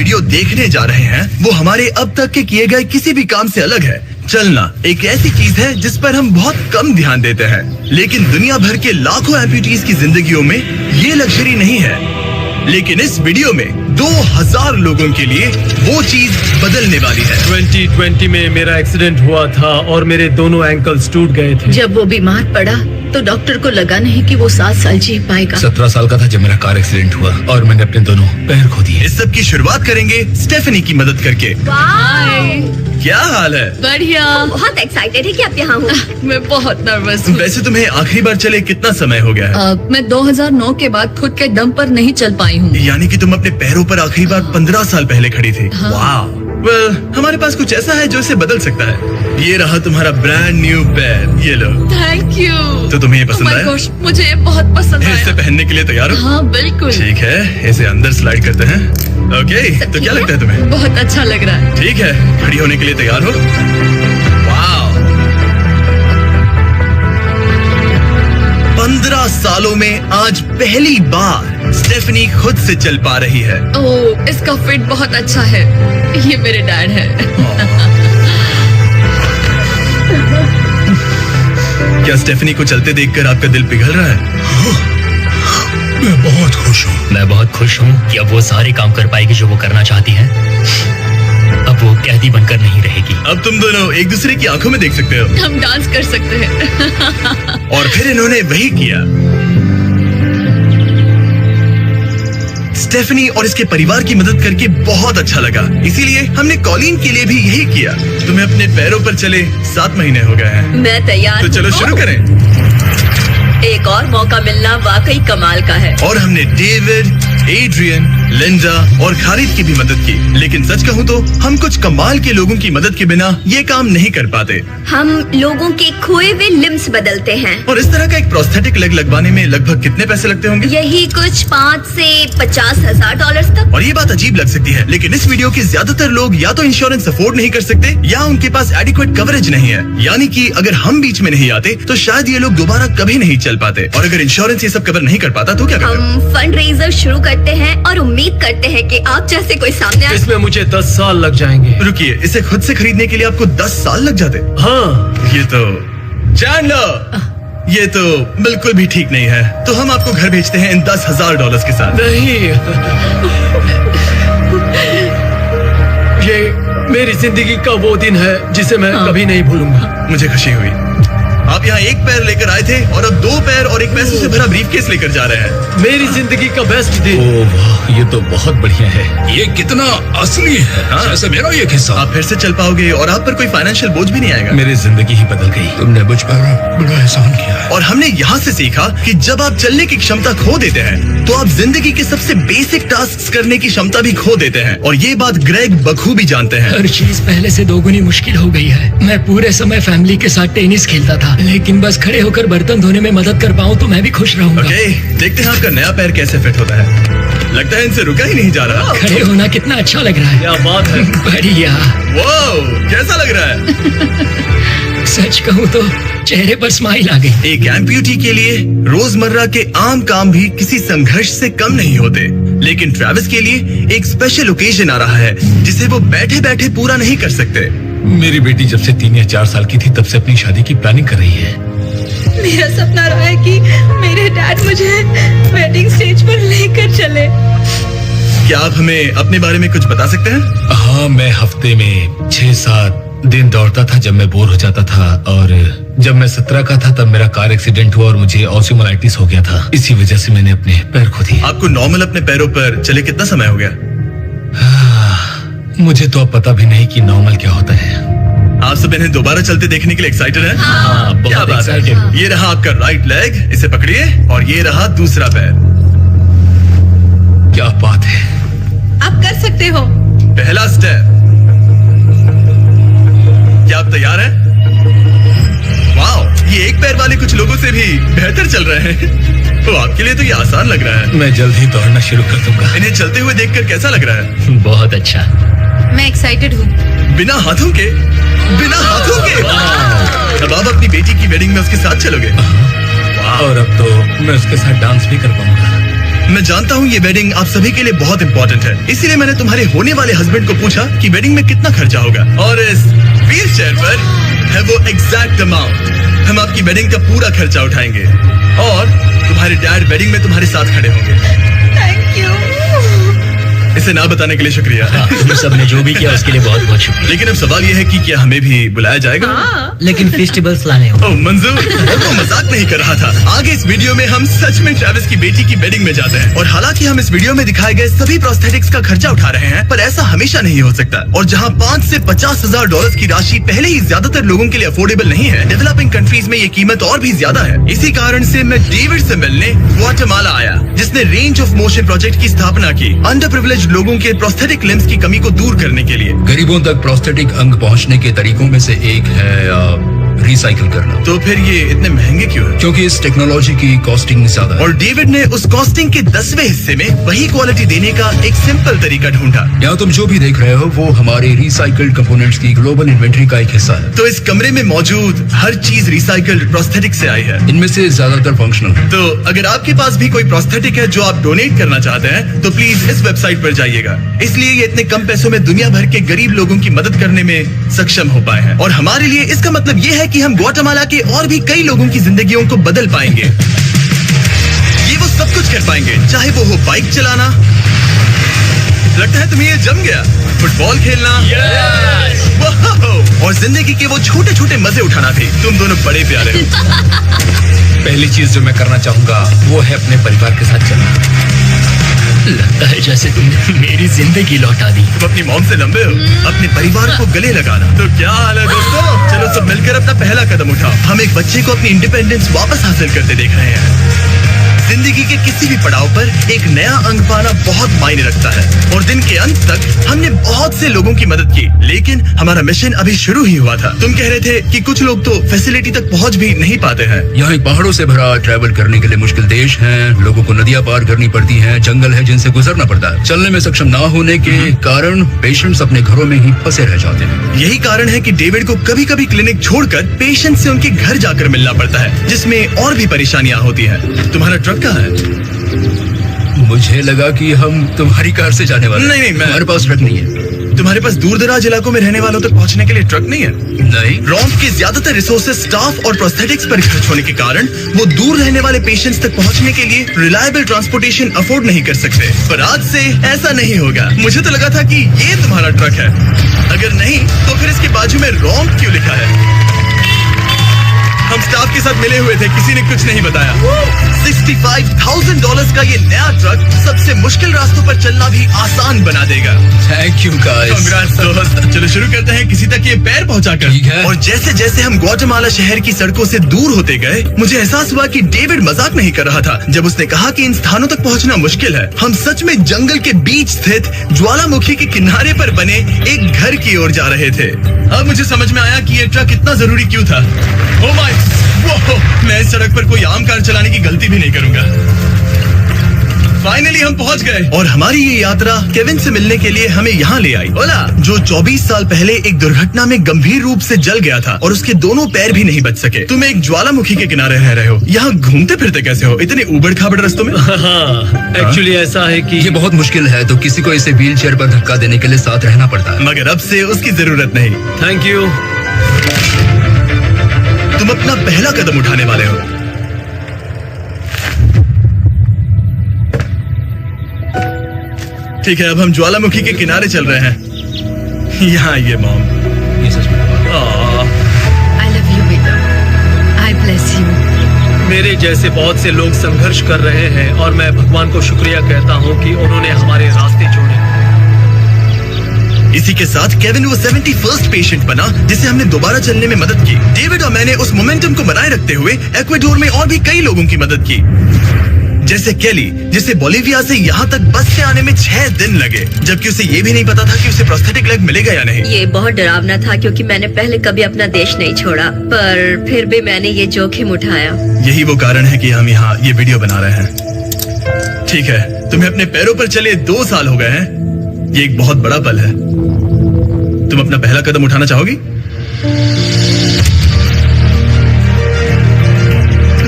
Video देखने जा रहे हैं वो हमारे अब तक के किए गए किसी भी काम से अलग है। चलना एक ऐसी चीज है जिस पर हम बहुत कम ध्यान देते हैं, लेकिन दुनिया भर के लाखों एम्पुटीज की जिंदगियों में ये लग्जरी नहीं है। लेकिन इस वीडियो में 2000 लोगों के लिए वो चीज बदलने वाली है। 2020 में मेरा एक्सीडेंट हुआ था और मेरे दोनों एंकल्स टूट गए थे। जब वो बीमार पड़ा तो डॉक्टर को लगा नहीं कि वो 7 साल जी पाएगा। 17 साल का था जब मेरा कार एक्सीडेंट हुआ और मैंने अपने दोनों पैर खो दिए। इस सब की शुरुआत करेंगे स्टेफनी की मदद करके। क्या हाल है? बढ़िया। बहुत एक्साइटेड है कि आप यहाँ हो। मैं बहुत नर्वस हूँ। वैसे तुम्हें आखिरी बार चले कितना समय हो गया है? मैं 2009 के बाद खुद के दम पर नहीं चल पाई हूँ। यानी कि तुम अपने पैरों पर आखिरी बार 15 साल पहले खड़ी थी। वाह। Well, हमारे पास कुछ ऐसा है जो इसे बदल सकता है। ये रहा तुम्हारा ब्रांड न्यू पैर, ये लो। Thank you. तो तुम्हें ये पसंद आया? मुझे ये बहुत पसंद आया। इसे पहनने के लिए तैयार हो? हाँ बिल्कुल। ठीक है, इसे अंदर स्लाइड करते हैं। ओके, तो क्या लगता है तुम्हें? बहुत अच्छा लग रहा है। ठीक है, खड़ी होने के लिए तैयार हो? वाह। 15 सालों में आज पहली बार स्टेफनी खुद से चल पा रही है। ओह, इसका फिट बहुत अच्छा है। ये मेरे डैड है। क्या स्टेफनी को चलते देखकर आपका दिल पिघल रहा है? मैं बहुत खुश हूँ। मैं बहुत खुश हूँ कि अब वो सारे काम कर पाएगी जो वो करना चाहती है। अब वो कैदी बनकर नहीं रहेगी। अब तुम दोनों एक दूसरे की आंखों में देख सकते हो। हम डांस कर सकते हैं। और फिर इन्होंने वही किया। स्टेफनी और इसके परिवार की मदद करके बहुत अच्छा लगा, इसीलिए हमने कॉलिन के लिए भी यही किया। तुम्हें अपने पैरों पर चले 7 महीने हो गए हैं। मैं तैयार तो चलो शुरू करें। एक और मौका मिलना वाकई कमाल का है। और हमने डेविड, एड्रियन, लिंडा और खालिद की भी मदद की। लेकिन सच कहूँ तो हम कुछ कमाल के लोगों की मदद के बिना ये काम नहीं कर पाते। हम लोगों के खोए हुए लिम्स बदलते हैं। और इस तरह का एक प्रोस्थेटिक लेग लगवाने में लगभग कितने पैसे लगते होंगे? यही कुछ 5 से 50 हजार डॉलर तक। और ये बात अजीब लग सकती है, लेकिन इस वीडियो के ज्यादातर लोग या तो इंश्योरेंस अफोर्ड नहीं कर सकते या उनके पास एडिक्वेट कवरेज नहीं है। यानी कि अगर हम बीच में नहीं आते तो शायद ये लोग दोबारा कभी नहीं चल पाते। और अगर इंश्योरेंस ये सब कवर नहीं कर पाता तो क्या करते? हम फंड रेजर शुरू करते हैं और उम्मीद करते हैं कि आप जैसे कोई सामने आए। इसमें मुझे 10 साल लग जाएंगे। रुकिए, इसे खुद से खरीदने के लिए आपको 10 साल लग जाते? हाँ। ये तो चैंडलर, ये तो बिल्कुल भी ठीक नहीं है। तो हम आपको घर भेजते हैं इन $10,000 के साथ। नहीं, ये मेरी जिंदगी का वो दिन है जिसे मैं कभी नहीं भूलूंगा। मुझे खुशी हुई। आप यहाँ एक पैर लेकर आए थे और अब 2 पैर और एक पैसों से भरा ब्रीफकेस लेकर जा रहे हैं। मेरी जिंदगी का बेस्ट दिन। ओह वाह, ये तो बहुत बढ़िया है। ये कितना असली है। हाँ। जैसे मेरा ये किस्सा। आप फिर से चल पाओगे और आप पर कोई फाइनेंशियल बोझ भी नहीं आएगा। मेरी जिंदगी ही बदल गई। तुमने मुझ पर बड़ा एहसान किया है। और हमने यहाँ से सीखा कि जब आप चलने की क्षमता खो देते हैं तो आप जिंदगी के सबसे बेसिक टास्क करने की क्षमता भी खो देते हैं। और ये बात ग्रेग बखूबी जानते हैं। हर चीज पहले से दोगुनी मुश्किल हो गई है। मैं पूरे समय फैमिली के साथ टेनिस खेलता था, लेकिन बस खड़े होकर बर्तन धोने में मदद कर पाऊँ तो मैं भी खुश रहूंगा। ओके, देखते हैं आपका नया पैर कैसे फिट होता है। लगता है इनसे रुका ही नहीं जा रहा। खड़े होना कितना अच्छा लग रहा है। क्या बात है। बढ़िया। वाओ, कैसा लग रहा है? सच कहूँ तो चेहरे पर स्माइल आ गई। एक एम्प्यूटी के लिए रोजमर्रा के आम काम भी किसी संघर्ष से कम नहीं होते, लेकिन ट्रेविस के लिए एक स्पेशल ओकेजन आ रहा है जिसे वो बैठे बैठे पूरा नहीं कर सकते। मेरी बेटी जब से 3 या 4 साल की थी तब से अपनी शादी की प्लानिंग कर रही है। मेरा सपना रहा है कि मेरे डैड मुझे वेडिंग स्टेज पर लेकर चले। क्या आप हमें अपने बारे में कुछ बता सकते हैं? हाँ, मैं हफ्ते में 6-7 दिन दौड़ता था जब मैं बोर हो जाता था। और जब मैं 17 का था तब मेरा कार एक्सीडेंट हुआ और मुझे ऑस्टियोमाइटिस हो गया था। इसी वजह से मैंने अपने पैर खो दिए। आपको नॉर्मल अपने पैरों पर चले कितना समय हो गया? मुझे तो अब पता भी नहीं कि नॉर्मल क्या होता है। आप सब इन्हें दोबारा चलते देखने के लिए एक्साइटेड हैं? हाँ, क्या बहुत बात है। एक्साइटेड। ये रहा आपका राइट लेग, इसे पकड़िए। और ये रहा दूसरा पैर। क्या बात है। आप कर सकते हो। पहला स्टेप। क्या आप तैयार हैं? वाओ, ये एक पैर वाले कुछ लोगों से भी बेहतर चल रहे हैं। तो आपके लिए तो ये आसान लग रहा है। मैं जल्द ही दौड़ना शुरू कर दूंगा। इन्हें चलते हुए देखकर कैसा लग रहा है? बहुत अच्छा। मैं एक्साइटेड हूँ। बिना हाथों के? बिना हाथों के? अब आप अपनी बेटी की वेडिंग में उसके साथ चलोगे? और अब तो मैं उसके साथ डांस भी कर पाऊंगा। मैं जानता हूँ ये वेडिंग आप सभी के लिए बहुत इंपॉर्टेंट है, इसीलिए मैंने तुम्हारे होने वाले हस्बैंड को पूछा कि वेडिंग में कितना खर्चा होगा, और इस व्हील चेयर पर है वो एग्जैक्ट अमाउंट। हम आपकी वेडिंग का पूरा खर्चा उठाएंगे और तुम्हारे डैड वेडिंग में तुम्हारे साथ खड़े होंगे। Thank you. इसे ना बताने के लिए शुक्रिया। तुम सब ने जो भी किया उसके लिए बहुत बहुत शुक्रिया। लेकिन अब सवाल ये है कि क्या हमें भी बुलाया जाएगा? लेकिन फेस्टिवल्स लाने होंगे। ओह मंजूर, वो तो मजाक नहीं कर रहा था। आगे इस वीडियो में हम सच में ट्रेविस की बेटी की वेडिंग में जाते हैं, और हालांकि हम इस वीडियो में दिखाए गए सभी प्रोस्थेटिक्स का खर्चा उठा रहे हैं, पर ऐसा हमेशा नहीं हो सकता। और जहां 5 से 50,000 डॉलर की राशि पहले ही ज्यादातर लोगों के लिए अफोर्डेबल नहीं है, डेवलपिंग कंट्रीज में ये कीमत और भी ज्यादा है। इसी कारण से मैं डेविड से मिलने ग्वाटेमाला आया, जिसने रेंज ऑफ मोशन प्रोजेक्ट की स्थापना की, अंडर प्रिविलेज्ड लोगों के प्रोस्थेटिक लिम्स की कमी को दूर करने के लिए। गरीबों तक प्रोस्थेटिक अंग पहुंचने के तरीकों में से एक है रिसाइकिल करना। तो फिर ये इतने महंगे क्यों है? क्योंकि इस टेक्नोलॉजी की कॉस्टिंग ज्यादा है। और डेविड ने उस कॉस्टिंग के 10वें हिस्से में वही क्वालिटी देने का एक सिंपल तरीका ढूंढा। यहाँ तुम जो भी देख रहे हो वो हमारे रिसाइकल्ड कंपोनेंट्स की ग्लोबल इन्वेंट्री का एक हिस्सा है। तो इस कमरे में मौजूद हर चीज रिसाइकल्ड प्रोस्थेटिक से आई है। इनमें से ज्यादातर फंक्शनल है। तो अगर आपके पास भी कोई प्रोस्थेटिक है जो आप डोनेट करना चाहते हैं, तो प्लीज इस वेबसाइट पर जाइएगा। इसलिए ये इतने कम पैसों में दुनिया भर के गरीब लोगों की मदद करने में सक्षम हो पाए हैं। और हमारे लिए इसका मतलब ये है कि हम ग्वाटेमाला के और भी कई लोगों की जिंदगियों को बदल पाएंगे। ये वो सब कुछ कर पाएंगे, चाहे वो हो बाइक चलाना, लगता है तुम्हें ये जम गया, फुटबॉल खेलना, वाह, और जिंदगी के वो छोटे छोटे मजे उठाना भी। तुम दोनों बड़े प्यारे हो। पहली चीज जो मैं करना चाहूंगा वो है अपने परिवार के साथ चलना। लगता है जैसे तुमने मेरी जिंदगी लौटा दी। तुम अपनी मॉम से लंबे हो, अपने परिवार को गले लगाना। तो क्या हाल है दोस्तों? चलो सब मिलकर अपना पहला कदम उठाओ। हम एक बच्चे को अपनी इंडिपेंडेंस वापस हासिल करते देख रहे हैं। जिंदगी के किसी भी पड़ाव पर एक नया अंग पाना बहुत मायने रखता है, और दिन के अंत तक हमने बहुत से लोगों की मदद की, लेकिन हमारा मिशन अभी शुरू ही हुआ था। तुम कह रहे थे कि कुछ लोग तो फैसिलिटी तक पहुंच भी नहीं पाते हैं। यहाँ एक पहाड़ों से भरा ट्रैवल करने के लिए मुश्किल देश है। लोगों को नदियाँ पार करनी पड़ती हैं, जंगल है जिनसे गुजरना पड़ता है। चलने में सक्षम ना होने के कारण पेशेंट्स अपने घरों में ही फंसे रह जाते हैं। यही कारण है कि डेविड को कभी कभी क्लिनिक छोड़कर पेशेंट से उनके घर जाकर मिलना पड़ता है, जिसमें और भी परेशानियां होती हैं। तुम्हारा ट्रक कहाँ है? मुझे लगा कि हम तुम्हारी कार से जाने वाले हैं। नहीं, मैं- हमारे पास ट्रक नहीं है। तुम्हारे पास दूर दराज इलाकों में रहने वालों तक पहुंचने के लिए ट्रक नहीं है? नहीं। रॉम्प के ज्यादातर रिसोर्सेज स्टाफ और प्रोस्थेटिक्स पर खर्च होने के कारण वो दूर रहने वाले पेशेंट्स तक पहुंचने के लिए रिलायबल ट्रांसपोर्टेशन अफोर्ड नहीं कर सकते। पर आज से ऐसा नहीं होगा। मुझे तो लगा था कि ये तुम्हारा ट्रक है। अगर नहीं तो फिर इसके बाजू में रॉम्प क्यों लिखा है? हम स्टाफ के साथ मिले हुए थे, किसी ने कुछ नहीं बताया। $65,000 का ये नया ट्रक सबसे मुश्किल रास्तों पर चलना भी आसान बना देगा। Thank you guys. Congrats, दोस्त। चलो शुरू करते हैं किसी तक ये पैर पहुंचाकर। ठीक है। और जैसे जैसे हम ग्वाटेमाला शहर की सड़कों से दूर होते गए, मुझे एहसास हुआ कि डेविड मजाक नहीं कर रहा था जब उसने कहा कि इन स्थानों तक पहुंचना मुश्किल है। हम सच में जंगल के बीच स्थित ज्वालामुखी के किनारे पर बने एक घर की ओर जा रहे थे। अब मुझे समझ में आया कि ये ट्रक इतना जरूरी क्यों था। ओह माय, वो मैं इस सड़क पर कोई आम कार चलाने की गलती भी नहीं करूंगा। फाइनली हम पहुंच गए, और हमारी ये यात्रा केविन से मिलने के लिए हमें यहाँ ले आई। ओला, जो 24 साल पहले एक दुर्घटना में गंभीर रूप से जल गया था और उसके दोनों पैर भी नहीं बच सके। तुम एक ज्वालामुखी के किनारे रह रहे हो, यहाँ घूमते फिरते कैसे हो इतने उबड़ खाबड़ रास्तों में? हाँ, एक्चुअली ऐसा है कि ये बहुत मुश्किल है, तो किसी को इसे व्हील चेयर पर धक्का देने के लिए साथ रहना पड़ता है। मगर अब से उसकी जरूरत नहीं। Thank you. तुम अपना पहला कदम उठाने वाले हो। ठीक है, अब हम ज्वालामुखी के किनारे चल रहे हैं। यहाँ ये मॉम। ये सच में I love you, बेटा। I bless you। मेरे जैसे बहुत से लोग संघर्ष कर रहे हैं, और मैं भगवान को शुक्रिया कहता हूँ कि उन्होंने हमारे रास्ते जोड़े। इसी के साथ केविन वो 71st पेशेंट बना जिसे हमने दोबारा चलने में मदद की। डेविड और मैंने उस मोमेंटम को बनाए रखते हुए एक्वाडोर में और भी कई लोगों की मदद की, जैसे केली, जिसे बोलिविया से यहाँ तक बस से आने में 6 दिन लगे, जबकि उसे ये भी नहीं पता था कि उसे प्रोस्थेटिक लेग मिलेगा या नहीं। ये बहुत डरावना था क्योंकि मैंने पहले कभी अपना देश नहीं छोड़ा, पर फिर भी मैंने ये जोखिम उठाया। यही वो कारण है कि हम यहाँ ये वीडियो बना रहे हैं। ठीक है, तुम्हें अपने पैरों पर चले 2 साल हो गए हैं। ये एक बहुत बड़ा पल है। तुम अपना पहला कदम उठाना चाहोगी?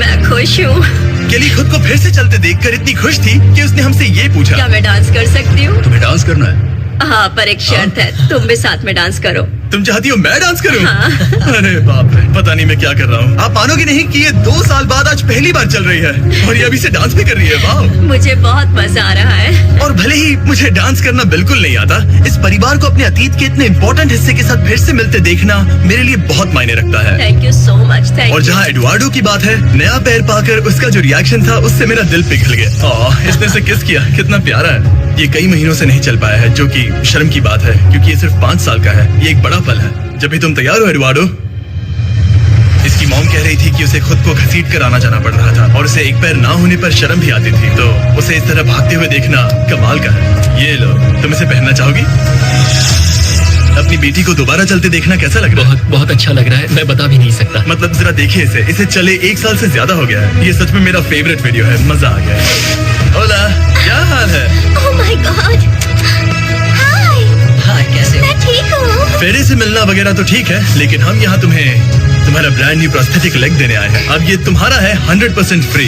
मैं खुश हूँ। केली खुद को फिर से चलते देखकर इतनी खुश थी कि उसने हमसे ये पूछा, क्या मैं डांस कर सकती हूँ? तुम्हें डांस करना है? हाँ, पर एक शर्त है, तुम भी साथ में डांस करो। तुम चाहती हो मैं डांस करूं? हाँ। अरे बाप रे, पता नहीं मैं क्या कर रहा हूँ। आप मानोगे नहीं कि ये 2 साल बाद आज पहली बार चल रही है और ये अभी से डांस भी कर रही है। वाह, मुझे बहुत मजा आ रहा है। और और भले ही मुझे डांस करना बिल्कुल नहीं आता, इस परिवार को अपने अतीत के इतने इम्पोर्टेंट हिस्से के साथ फिर से मिलते देखना मेरे लिए बहुत मायने रखता है। Thank you so much. Thank और यू। जहाँ एडुआर्डो की बात है, नया पैर पाकर उसका जो रिएक्शन था उससे मेरा दिल पिघल गया। इसने से किस किया, कितना प्यारा है। ये कई महीनों से नहीं चल पाया है, जो कि शर्म की बात है क्योंकि ये सिर्फ 5 साल का है। ये एक बड़ा पल है। जब भी तुम तैयार हो एडुआर्डो। इसकी मॉम कह रही थी कि उसे खुद को घसीट कर आना जाना पड़ रहा था और उसे एक पैर ना होने पर शर्म भी आती थी, तो उसे इस तरह भागते हुए देखना कमाल का है। ये लो, तुम इसे पहनना चाहोगी? अपनी बेटी को दोबारा चलते देखना कैसा लग रहा है? बहुत बहुत अच्छा लग रहा है, मैं बता भी नहीं सकता। मतलब जरा देखिए इसे चले 1 साल से ज्यादा हो गया है। ये सच में मेरा फेवरेट वीडियो है, मजा आ गया है। ओला, क्या हाल है? Oh my God. हाय, हाँ, कैसे हो? मैं ठीक हूँ। फेरे से मिलना वगैरह तो ठीक है, लेकिन हम यहाँ तुम्हारा ब्रांड न्यू प्रोस्थेटिक लेग देने आए हैं। अब ये तुम्हारा है 100% फ्री।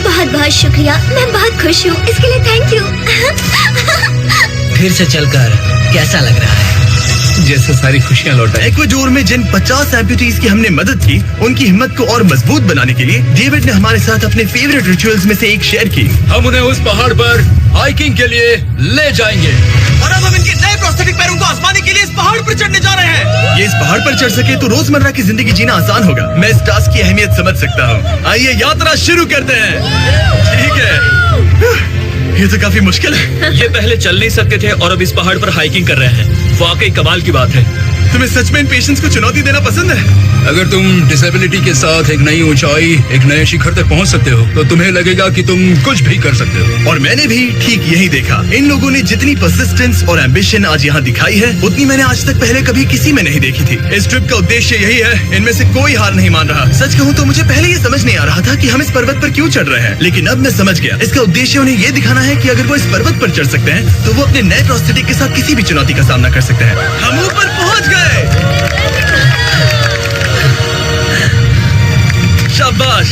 बहुत बहुत शुक्रिया, मैं बहुत खुश हूँ, इसके लिए थैंक यू। फिर से चलकर कैसा लग रहा है? जैसे सारी खुशियाँ लौट आई। इक्वाडोर में जिन 50 एम्पुटीज की हमने मदद की, उनकी हिम्मत को और मजबूत बनाने के लिए डेविड ने हमारे साथ अपने फेवरेट रिचुअल्स में से एक शेयर की। हम उन्हें उस पहाड़ पर हाइकिंग के लिए ले जाएंगे। और अब हम इनके नए प्रोस्थेटिक पैरों को आजमाने के लिए इस पहाड़ पर चढ़ने जा रहे हैं। ये इस पहाड़ पर चढ़ सके तो रोजमर्रा की जिंदगी जीना आसान होगा। मैं इस टास्क की अहमियत समझ सकता हूँ। आइए यात्रा शुरू करते हैं। ठीक है, ये तो काफी मुश्किल है। ये पहले चल नहीं सकते थे और अब इस पहाड़ पर हाइकिंग कर रहे हैं। वाकई कमाल की बात है। तुम्हें सच में इन पेशेंट्स को चुनौती देना पसंद है? अगर तुम डिसेबिलिटी के साथ एक नई ऊंचाई, एक नए शिखर तक पहुंच सकते हो, तो तुम्हें लगेगा कि तुम कुछ भी कर सकते हो। और मैंने भी ठीक यही देखा। इन लोगों ने जितनी परसिस्टेंस और एम्बिशन आज यहाँ दिखाई है, उतनी मैंने आज तक पहले कभी किसी में नहीं देखी थी। इस ट्रिप का उद्देश्य यही है, इनमें से कोई हार नहीं मान रहा। सच कहूँ तो मुझे पहले ये समझ नहीं आ रहा था कि हम इस पर्वत पर क्यों चढ़ रहे हैं, लेकिन अब मैं समझ गया। इसका उद्देश्य उन्हें ये दिखाना है कि अगर वो इस पर्वत पर चढ़ सकते हैं, तो वो अपने नए प्रोस्थेटिक के साथ किसी भी चुनौती का सामना कर सकते हैं। हम ऊपर पहुँच गए। शाबाश।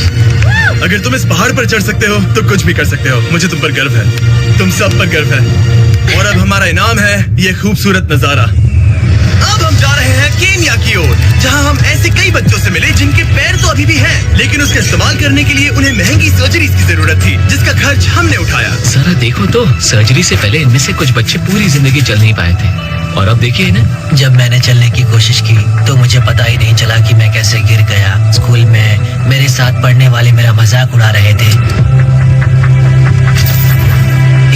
अगर तुम इस पहाड़ पर चढ़ सकते हो तो कुछ भी कर सकते हो। मुझे तुम पर गर्व है, तुम सब पर गर्व है। और अब हमारा इनाम है ये खूबसूरत नजारा। अब हम जा रहे हैं केन्या की ओर, जहां हम ऐसे कई बच्चों से मिले जिनके पैर तो अभी भी हैं, लेकिन उसका इस्तेमाल करने के लिए उन्हें महंगी सर्जरीज की जरूरत थी, जिसका खर्च हमने उठाया। जरा देखो तो, सर्जरी से पहले इनमें से कुछ बच्चे पूरी जिंदगी चल नहीं पाए थे, और अब देखिए ना। जब मैंने चलने की कोशिश की तो मुझे पता ही नहीं चला कि मैं कैसे गिर गया। स्कूल में मेरे साथ पढ़ने वाले मेरा मजाक उड़ा रहे थे,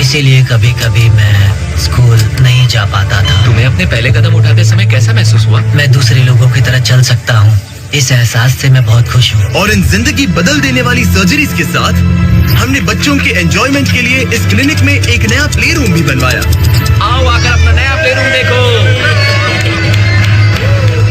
इसीलिए कभी कभी मैं स्कूल नहीं जा पाता था। तुम्हें अपने पहले कदम उठाते समय कैसा महसूस हुआ? मैं दूसरे लोगों की तरह चल सकता हूँ, इस एहसास से मैं बहुत खुश हूँ। और इन जिंदगी बदल देने वाली सर्जरीज के साथ हमने बच्चों के एंजॉयमेंट के लिए इस क्लिनिक में एक नया प्ले रूम भी बनवाया। आओ आकर अपना नया प्ले रूम देखो।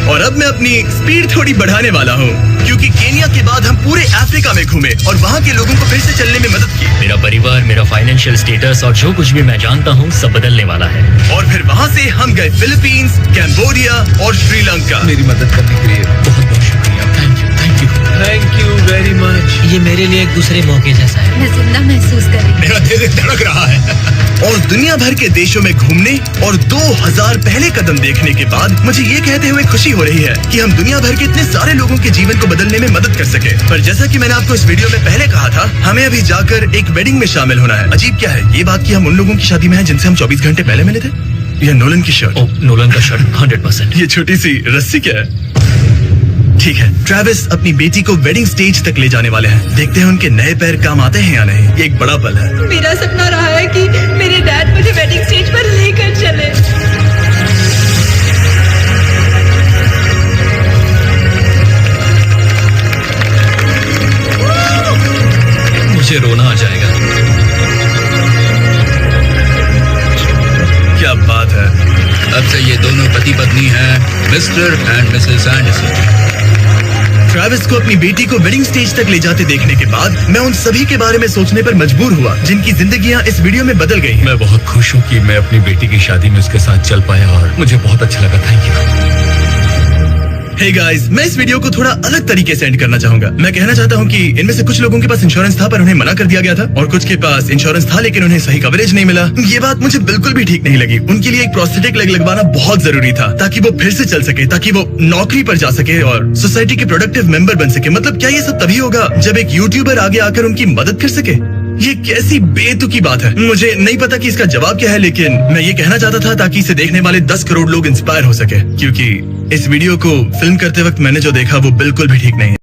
और अब मैं अपनी स्पीड थोड़ी बढ़ाने वाला हूँ, क्योंकि केन्या के बाद हम पूरे अफ्रीका में घूमे और वहाँ के लोगों को फिर से चलने में मदद की। मेरा परिवार, मेरा फाइनेंशियल स्टेटस और जो कुछ भी मैं जानता हूँ सब बदलने वाला है। और फिर वहाँ से हम गए फिलीपींस, कैम्बोडिया और श्रीलंका। मेरी मदद करने के लिए बहुत बहुत शुक्रिया। Thank you, thank you. Thank you very much. ये मेरे लिए एक दूसरे मौके जैसा है। मैं जिंदा महसूस कर रही हूँ। मेरा दिल धड़क रहा है। और दुनिया भर के देशों में घूमने और 2000 पहले कदम देखने के बाद मुझे ये कहते हुए खुशी हो रही है कि हम दुनिया भर के इतने सारे लोगों के जीवन को बदलने में मदद कर सके। पर जैसा कि मैंने आपको इस वीडियो में पहले कहा था, हमें अभी जाकर एक वेडिंग में शामिल होना है। अजीब क्या है ये बात कि हम उन लोगों की शादी में हैं जिनसे हम 24 घंटे पहले मिले थे। यह नोलन की शर्ट। ओ, नोलन का शर्ट 100%। ये छोटी सी रस्सी क्या है? ठीक है, ट्रेविस अपनी बेटी को वेडिंग स्टेज तक ले जाने वाले हैं। देखते हैं उनके नए पैर काम आते हैं या नहीं। ये एक बड़ा पल है। मेरा सपना रहा है कि मेरे डैड मुझे वेडिंग स्टेज पर लेकर चले। मुझे रोना आ जाएगा। क्या बात है। अब से ये दोनों पति पत्नी हैं, mister and Mrs Anderson. Travis को अपनी बेटी को वेडिंग स्टेज तक ले जाते देखने के बाद मैं उन सभी के बारे में सोचने पर मजबूर हुआ जिनकी जिंदगियां इस वीडियो में बदल गई हैं। मैं बहुत खुश हूँ कि मैं अपनी बेटी की शादी में उसके साथ चल पाया और मुझे बहुत अच्छा लगा। Thank you. हे गाइस, मैं इस वीडियो को थोड़ा अलग तरीके से एंड करना चाहूंगा। मैं कहना चाहता हूँ कि इनमें से कुछ लोगों के पास इंश्योरेंस था पर उन्हें मना कर दिया गया था, और कुछ के पास इंश्योरेंस था लेकिन उन्हें सही कवरेज नहीं मिला। ये बात मुझे बिल्कुल भी ठीक नहीं लगी। उनके लिए एक प्रोस्थेटिक लेग लगवाना बहुत जरूरी था ताकि वो फिर से चल सके, ताकि वो नौकरी पर जा सके और सोसाइटी के प्रोडक्टिव मेंबर बन सके। मतलब क्या ये सब तभी होगा जब एक यूट्यूबर आगे आकर उनकी मदद कर सके? ये कैसी बेतुकी बात है। मुझे नहीं पता कि इसका जवाब क्या है, लेकिन मैं ये कहना चाहता था ताकि इसे देखने वाले 10 करोड़ लोग इंस्पायर हो सके, क्योंकि इस वीडियो को फिल्म करते वक्त मैंने जो देखा वो बिल्कुल भी ठीक नहीं है।